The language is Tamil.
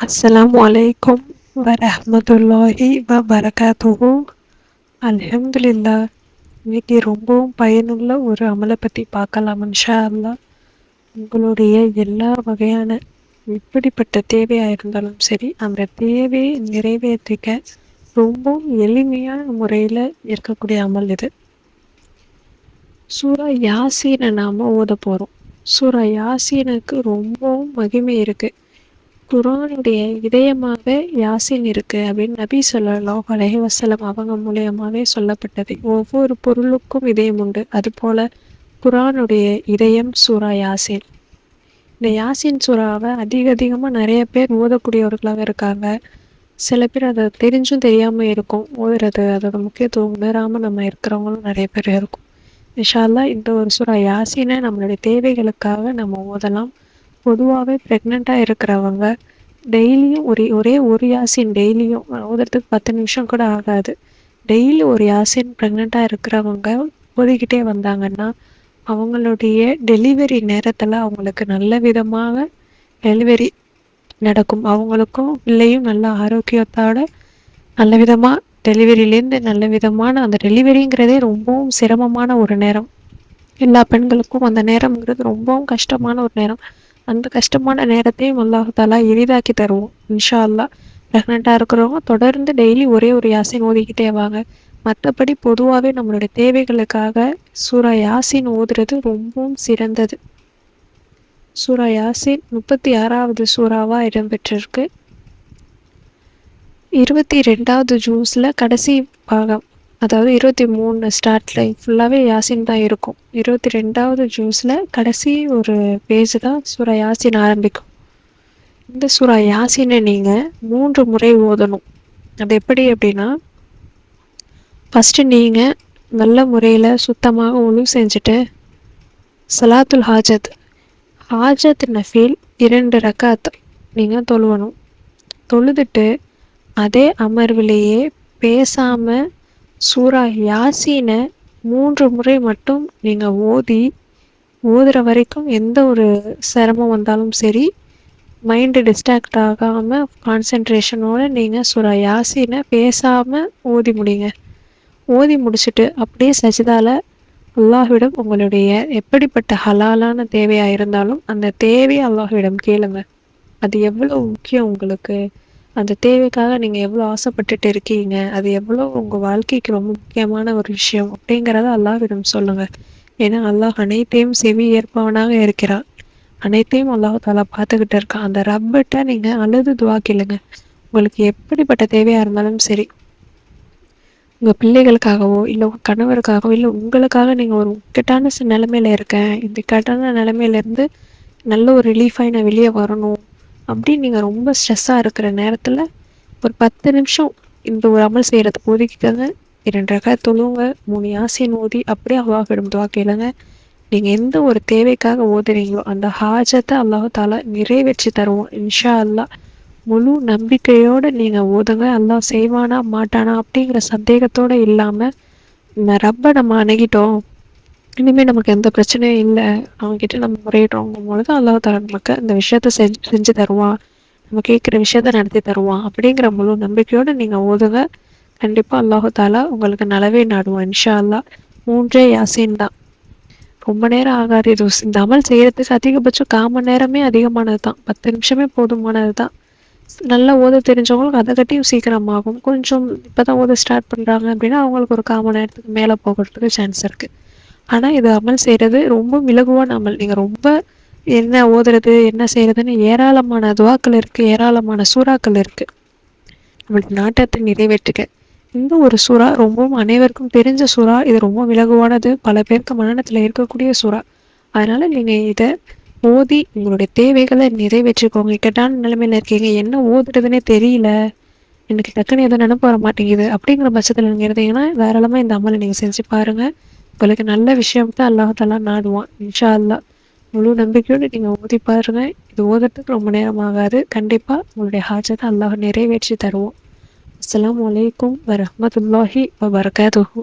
அஸ்ஸலாமு அலைக்கும் வரஹ்மத்துல்லாஹி வபரகாத்துஹு. அல்ஹம்துலில்லாஹ். இன்னைக்கு ரொம்பவும் பயனுள்ள ஒரு அமலை பற்றி பார்க்கலாம் இன்ஷா அல்லாஹ். உங்களுடைய எல்லா வகையான எப்படிப்பட்ட தேவையாக இருந்தாலும் சரி, அந்த தேவையை நிறைவேற்றிக்க ரொம்பவும் எளிமையான முறையில் இருக்கக்கூடிய அமல் இது. சூரா யாசீனை நாம் ஓத போகிறோம். சூரா யாசீனுக்கு ரொம்பவும் மகிமை இருக்குது. குர்ஆனுடைய இதயமாக யாசீன் இருக்கு அப்படின்னு நபி ஸல்லல்லாஹு அலைஹி வஸல்லம் அவங்க மூலியமாவே சொல்லப்பட்டது. ஒவ்வொரு பொருளுக்கும் இதயம் உண்டு, அதுபோல குர்ஆனுடைய இதயம் சூரா யாசீன். இந்த யாசீன் சூறாவை அதிகமாக நிறைய பேர் ஓதக்கூடியவர்களாக இருக்காங்க. சில பேர் அதை தெரிஞ்சும் தெரியாமல் இருக்கும் ஓதுறது, அதோட முக்கியத்துவம் உணராமல் நம்ம இருக்கிறவங்களும் நிறைய பேர் இருக்கும். இன்ஷா அல்லாஹ் இந்த ஒரு சூரா யாசீனை நம்மளுடைய தேவைகளுக்காக நம்ம ஓதலாம். பொதுவாகவே ப்ரெக்னெண்ட்டாக இருக்கிறவங்க டெய்லியும் ஒரே ஒரு யாசின் டெய்லியும் ஓதுறதுக்கு 10 நிமிஷம் கூட ஆகாது. டெய்லி ஒரு யாசின் ப்ரெக்னெண்ட்டாக இருக்கிறவங்க ஓதிக்கிட்டே வந்தாங்கன்னா அவங்களுடைய டெலிவரி நேரத்தில் அவங்களுக்கு நல்ல விதமாக டெலிவரி நடக்கும். அவங்களுக்கும் பிள்ளையும் நல்ல ஆரோக்கியத்தோட நல்ல விதமாக டெலிவரியிலேருந்து நல்ல விதமான அந்த டெலிவரிங்கிறதே ரொம்பவும் சிரமமான ஒரு நேரம். எல்லா பெண்களுக்கும் அந்த நேரம்ங்கிறது ரொம்பவும் கஷ்டமான ஒரு நேரம். அந்த கஷ்டமான நேரத்தையும் அல்லாஹ் தஆலா எளிதாக்கி தருவோம் இன்ஷா அல்லாஹ். ப்ரெக்னெண்ட்டாக இருக்கிறவங்க தொடர்ந்து டெய்லி ஒரே ஒரு யாசின் ஓதிக்கிட்டே வாங்க. மற்றபடி பொதுவாகவே நம்மளுடைய தேவைகளுக்காக சூரா யாசின் ஓதுறது ரொம்பவும் சிறந்தது. சூரா யாசின் 36வது சூறாவாக இடம்பெற்றிருக்கு. 22வது ஜூஸில் கடைசி பாகம், அதாவது 23 ஸ்டார்ட்ல ஃபுல்லாகவே யாசின் தான் இருக்கும். 22வது ஜூஸில் கடைசி ஒரு பேஜ் தான் சூரா யாசின் ஆரம்பிக்கும். இந்த சூரா யாசினை நீங்கள் 3 முறை ஓதணும். அது எப்படி அப்படின்னா, ஃபஸ்ட்டு நீங்கள் நல்ல முறையில் சுத்தமாக உழு செஞ்சுட்டு சலாத்துல் ஹாஜத் நஃபீல் 2 ரக்காத் நீங்கள் தொழுவணும். தொழுதுட்டு அதே அமர்விலேயே பேசாமல் சூரா யாசீனை 3 முறை மட்டும் நீங்கள் ஓதுற வரைக்கும் எந்த ஒரு சிரமம் வந்தாலும் சரி, மைண்டு டிஸ்ட்ராக்ட் ஆகாமல் கான்சென்ட்ரேஷனோடு நீங்கள் சூரா யாசீனை பேசாமல் ஓதி முடிங்க. ஓதி முடிச்சுட்டு அப்படியே சஜிதால அல்லாஹ்விடம் உங்களுடைய எப்படிப்பட்ட ஹலாலான தேவையாக இருந்தாலும் அந்த தேவையை அல்லாஹ்விடம் கேளுங்க. அது எவ்வளோ முக்கியம் உங்களுக்கு, அந்த தேவைக்காக நீங்கள் எவ்வளோ ஆசைப்பட்டுட்டு இருக்கீங்க, அது எவ்வளோ உங்கள் வாழ்க்கைக்கு ரொம்ப முக்கியமான ஒரு விஷயம் அப்படிங்கிறத அல்லாஹ்விடம் சொல்லுங்கள். ஏன்னா அல்லாஹ் அனைத்தையும் செவி ஏற்பவனாக இருக்கிறார். அனைத்தையும் அல்லாஹ் தஆலா பார்த்துக்கிட்டு இருக்கான். அந்த ரப்பிட்ட நீங்கள் அழுது துவா கேளுங்க. உங்களுக்கு எப்படிப்பட்ட தேவையாக இருந்தாலும் சரி, உங்கள் பிள்ளைகளுக்காகவோ இல்லை உங்கள் கணவருக்காகவோ இல்லை உங்களுக்காக நீங்கள் ஒரு இக்கட்டான நிலைமையில் இருக்கேன், இந்த இக்கட்டான நிலைமையிலேருந்து நல்ல ஒரு ரிலீஃபாகி நான் வெளியே வரணும் அப்படின்னு நீங்கள் ரொம்ப ஸ்ட்ரெஸ்ஸாக இருக்கிற நேரத்தில் ஒரு 10 நிமிஷம் இந்த ஒரு அமல் செய்கிறதுக்கு ஒதுக்கிக்கங்க. 2 ரக்காத் தொழுவுங்க, 3 யாசீன் ஓதி அப்படியே அல்லாஹ்விடம் துவா கேளுங்க. நீங்கள் எந்த ஒரு தேவைக்காக ஓதுறீங்களோ அந்த ஹாஜத்தை அல்லாஹ் தஆலா நிறைவேற்றி தருவோம் இன்ஷா அல்லாஹ். முழு நம்பிக்கையோடு நீங்கள் ஓதுங்க. அல்லாஹ் செய்வானா மாட்டானா அப்படிங்கிற சந்தேகத்தோடு இல்லாமல், இந்த ரப்பை நம்ம அணுகிட்டோம், இனிமேல் நமக்கு எந்த பிரச்சனையும் இல்லை, அவங்ககிட்ட நம்ம முறையிடுறோங்கும் பொழுது அல்லாஹ் தஆலா நமக்கு அந்த விஷயத்த செஞ்சு தருவான், நம்ம கேட்குற விஷயத்த நடத்தி தருவான் அப்படிங்கிற முழு நம்பிக்கையோடு நீங்கள் ஓதுங்க. கண்டிப்பாக அல்லாஹ் தஆலா உங்களுக்கு நலவே நாடுவான் இன்ஷா அல்லாஹ். 3 யாசீன் தான், ரொம்ப நேரம் ஆகாது. இது இந்த அமல் செய்கிறதுக்கு அதிகபட்சம் 1/4 மணி நேரமே அதிகமானது தான், 10 நிமிஷமே போதுமானது தான். நல்லா ஓத தெரிஞ்சவங்களுக்கு அதை கட்டியும் சீக்கிரமாகும். கொஞ்சம் இப்போ தான் ஓத ஸ்டார்ட் பண்ணுறாங்க அப்படின்னா அவங்களுக்கு ஒரு 1/4 மணி நேரத்துக்கு மேலே போகிறதுக்கு சான்ஸ் இருக்குது. ஆனால் இது அமல் செய்கிறது ரொம்ப இலகுவான அமல். நீங்கள் ரொம்ப என்ன ஓதுறது என்ன செய்கிறதுன்னு ஏராளமான துவாக்கள் இருக்குது, ஏராளமான சூறாக்கள் இருக்குது நம்மளுக்கு நாட்டத்தை நிறைவேற்றுக்க. இந்த ஒரு சூறா ரொம்பவும் அனைவருக்கும் தெரிஞ்ச சூறா. இது ரொம்ப இலகுவானது, பல பேருக்கு மனநலத்தில் இருக்கக்கூடிய சூறா. அதனால் நீங்கள் இதை ஓதி உங்களுடைய தேவைகளை நிறைவேற்றிக்கோங்க. இக்கட்டான நிலைமையில் இருக்கீங்க, என்ன ஓதுறதுனே தெரியல, எனக்கு டக்குன்னு எதுவும் நினைப்பு வர மாட்டேங்குது அப்படிங்கிற பட்சத்தில் நீங்கள் இருந்தீங்கன்னா தாராளமாக இந்த அமலை நீங்கள் செஞ்சு பாருங்கள். உங்களுக்கு நல்ல விஷயம் தான் அல்லாஹ் தஆலா நாடுவான் இன்ஷா அல்லாஹ். முழு நம்பிக்கையோடு நீங்கள் ஓதி பாருங்கள். இது ஓதுறதுக்கு ரொம்ப நேரம் ஆகாது. கண்டிப்பாக உங்களுடைய ஹாஜத்தை அல்லாஹ் நிறைவேற்றி தருவோம். அஸ்ஸலாமு அலைக்கும் வரஹ்மத்துல்லாஹி வபரகாத்துஹு.